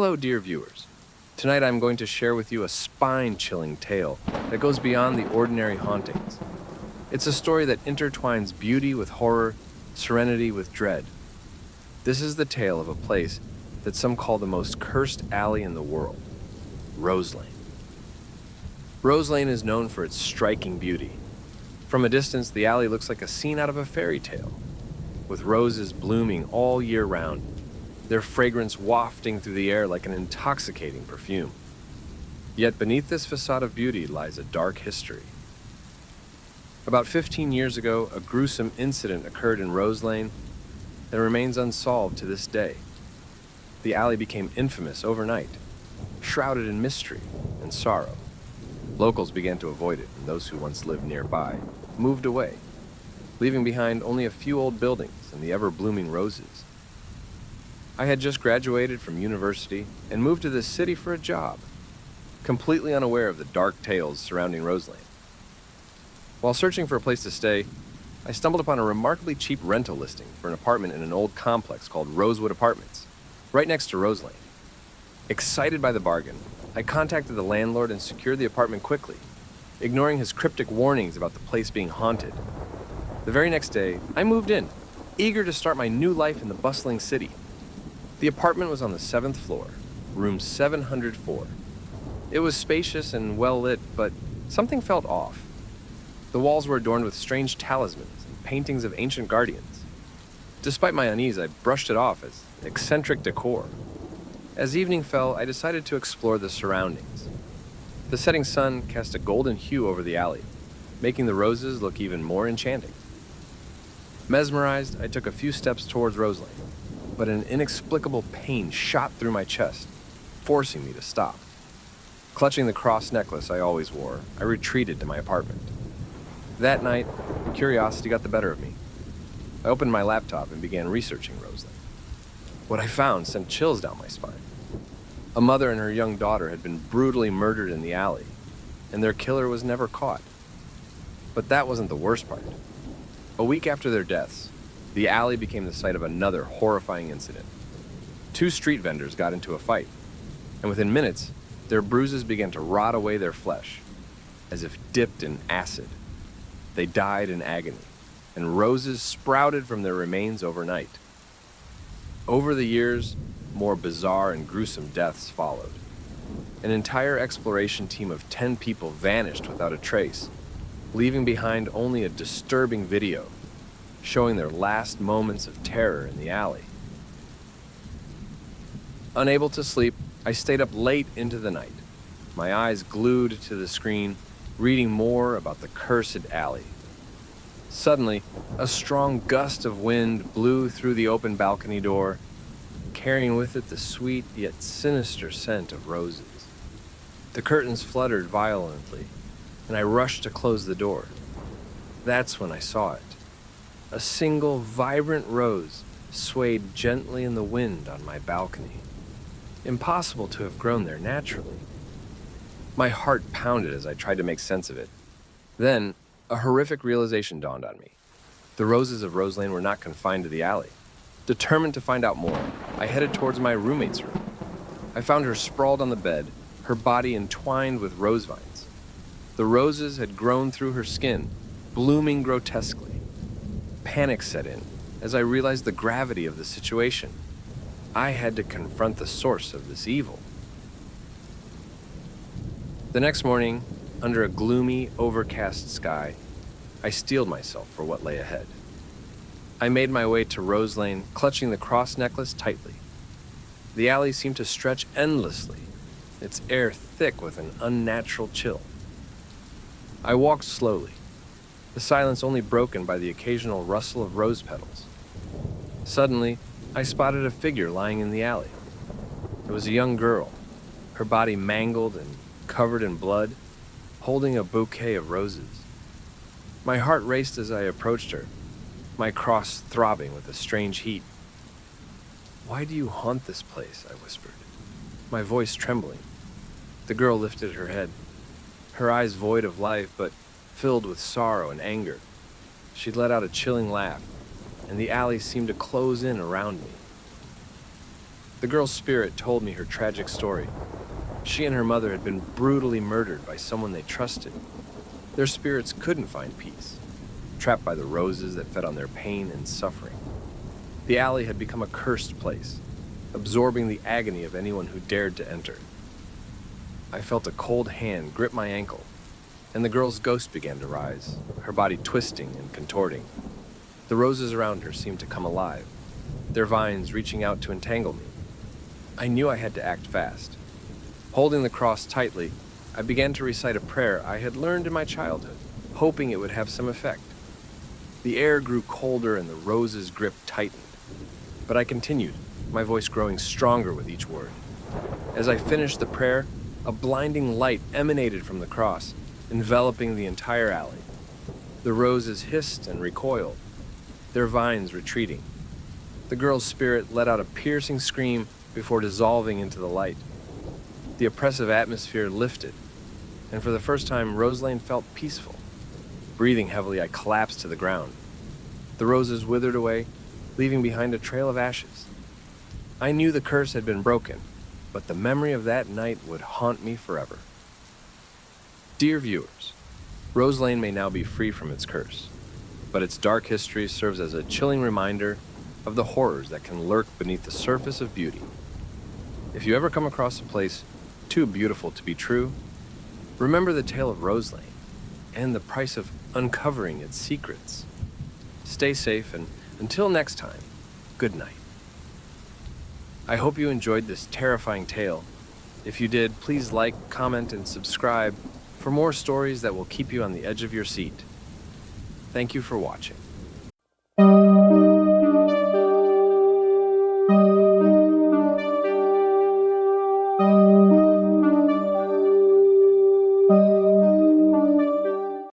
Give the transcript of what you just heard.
Hello, dear viewers. Tonight I'm going to share with you a spine-chilling tale that goes beyond the ordinary hauntings. It's a story that intertwines beauty with horror, serenity with dread. This is the tale of a place that some call the most cursed alley in the world, Roselane. Roselane is known for its striking beauty. From a distance, the alley looks like a scene out of a fairy tale, with roses blooming all year round, their fragrance wafting through the air like an intoxicating perfume. Yet beneath this facade of beauty lies a dark history. About 15 years ago, a gruesome incident occurred in Roselane that remains unsolved to this day. The alley became infamous overnight, shrouded in mystery and sorrow. Locals began to avoid it, and those who once lived nearby moved away, leaving behind only a few old buildings and the ever-blooming roses. I had just graduated from university and moved to this city for a job, completely unaware of the dark tales surrounding Roselane. While searching for a place to stay, I stumbled upon a remarkably cheap rental listing for an apartment in an old complex called Rosewood Apartments, right next to Roselane. Excited by the bargain, I contacted the landlord and secured the apartment quickly, ignoring his cryptic warnings about the place being haunted. The very next day, I moved in, eager to start my new life in the bustling city. The apartment was on the 7th floor, room 704. It was spacious and well lit, but something felt off. The walls were adorned with strange talismans and paintings of ancient guardians. Despite my unease, I brushed it off as eccentric decor. As evening fell, I decided to explore the surroundings. The setting sun cast a golden hue over the alley, making the roses look even more enchanting. Mesmerized, I took a few steps towards Roselane, but an inexplicable pain shot through my chest, forcing me to stop. Clutching the cross necklace I always wore, I retreated to my apartment. That night, curiosity got the better of me. I opened my laptop and began researching Roselane. What I found sent chills down my spine. A mother and her young daughter had been brutally murdered in the alley, and their killer was never caught. But that wasn't the worst part. A week after their deaths, the alley became the site of another horrifying incident. 2 street vendors got into a fight, and within minutes, their bruises began to rot away their flesh, as if dipped in acid. They died in agony, and roses sprouted from their remains overnight. Over the years, more bizarre and gruesome deaths followed. An entire exploration team of 10 people vanished without a trace, leaving behind only a disturbing video showing their last moments of terror in the alley. Unable to sleep, I stayed up late into the night, my eyes glued to the screen, reading more about the cursed alley. Suddenly, a strong gust of wind blew through the open balcony door, carrying with it the sweet yet sinister scent of roses. The curtains fluttered violently, and I rushed to close the door. That's when I saw it. A single vibrant rose swayed gently in the wind on my balcony. Impossible to have grown there naturally. My heart pounded as I tried to make sense of it. Then, a horrific realization dawned on me. The roses of Roselane were not confined to the alley. Determined to find out more, I headed towards my roommate's room. I found her sprawled on the bed, her body entwined with rose vines. The roses had grown through her skin, blooming grotesquely. Panic set in as I realized the gravity of the situation. I had to confront the source of this evil. The next morning, under a gloomy, overcast sky, I steeled myself for what lay ahead. I made my way to Roselane, clutching the cross necklace tightly. The alley seemed to stretch endlessly, its air thick with an unnatural chill. I walked slowly, the silence only broken by the occasional rustle of rose petals. Suddenly, I spotted a figure lying in the alley. It was a young girl, her body mangled and covered in blood, holding a bouquet of roses. My heart raced as I approached her, my cross throbbing with a strange heat. "Why do you haunt this place?" I whispered, my voice trembling. The girl lifted her head, her eyes void of life but filled with sorrow and anger. She let out a chilling laugh, and the alley seemed to close in around me. The girl's spirit told me her tragic story. She and her mother had been brutally murdered by someone they trusted. Their spirits couldn't find peace, trapped by the roses that fed on their pain and suffering. The alley had become a cursed place, absorbing the agony of anyone who dared to enter. I felt a cold hand grip my ankle, and the girl's ghost began to rise, her body twisting and contorting. The roses around her seemed to come alive, their vines reaching out to entangle me. I knew I had to act fast. Holding the cross tightly, I began to recite a prayer I had learned in my childhood, hoping it would have some effect. The air grew colder and the rose's grip tightened. But I continued, my voice growing stronger with each word. As I finished the prayer, a blinding light emanated from the cross, enveloping the entire alley. The roses hissed and recoiled, their vines retreating. The girl's spirit let out a piercing scream before dissolving into the light. The oppressive atmosphere lifted, and for the first time, Roselane felt peaceful. Breathing heavily, I collapsed to the ground. The roses withered away, leaving behind a trail of ashes. I knew the curse had been broken, but the memory of that night would haunt me forever. Dear viewers, Roselane may now be free from its curse, but its dark history serves as a chilling reminder of the horrors that can lurk beneath the surface of beauty. If you ever come across a place too beautiful to be true, remember the tale of Roselane and the price of uncovering its secrets. Stay safe, and until next time, good night. I hope you enjoyed this terrifying tale. If you did, please like, comment, and subscribe for more stories that will keep you on the edge of your seat. Thank you for watching.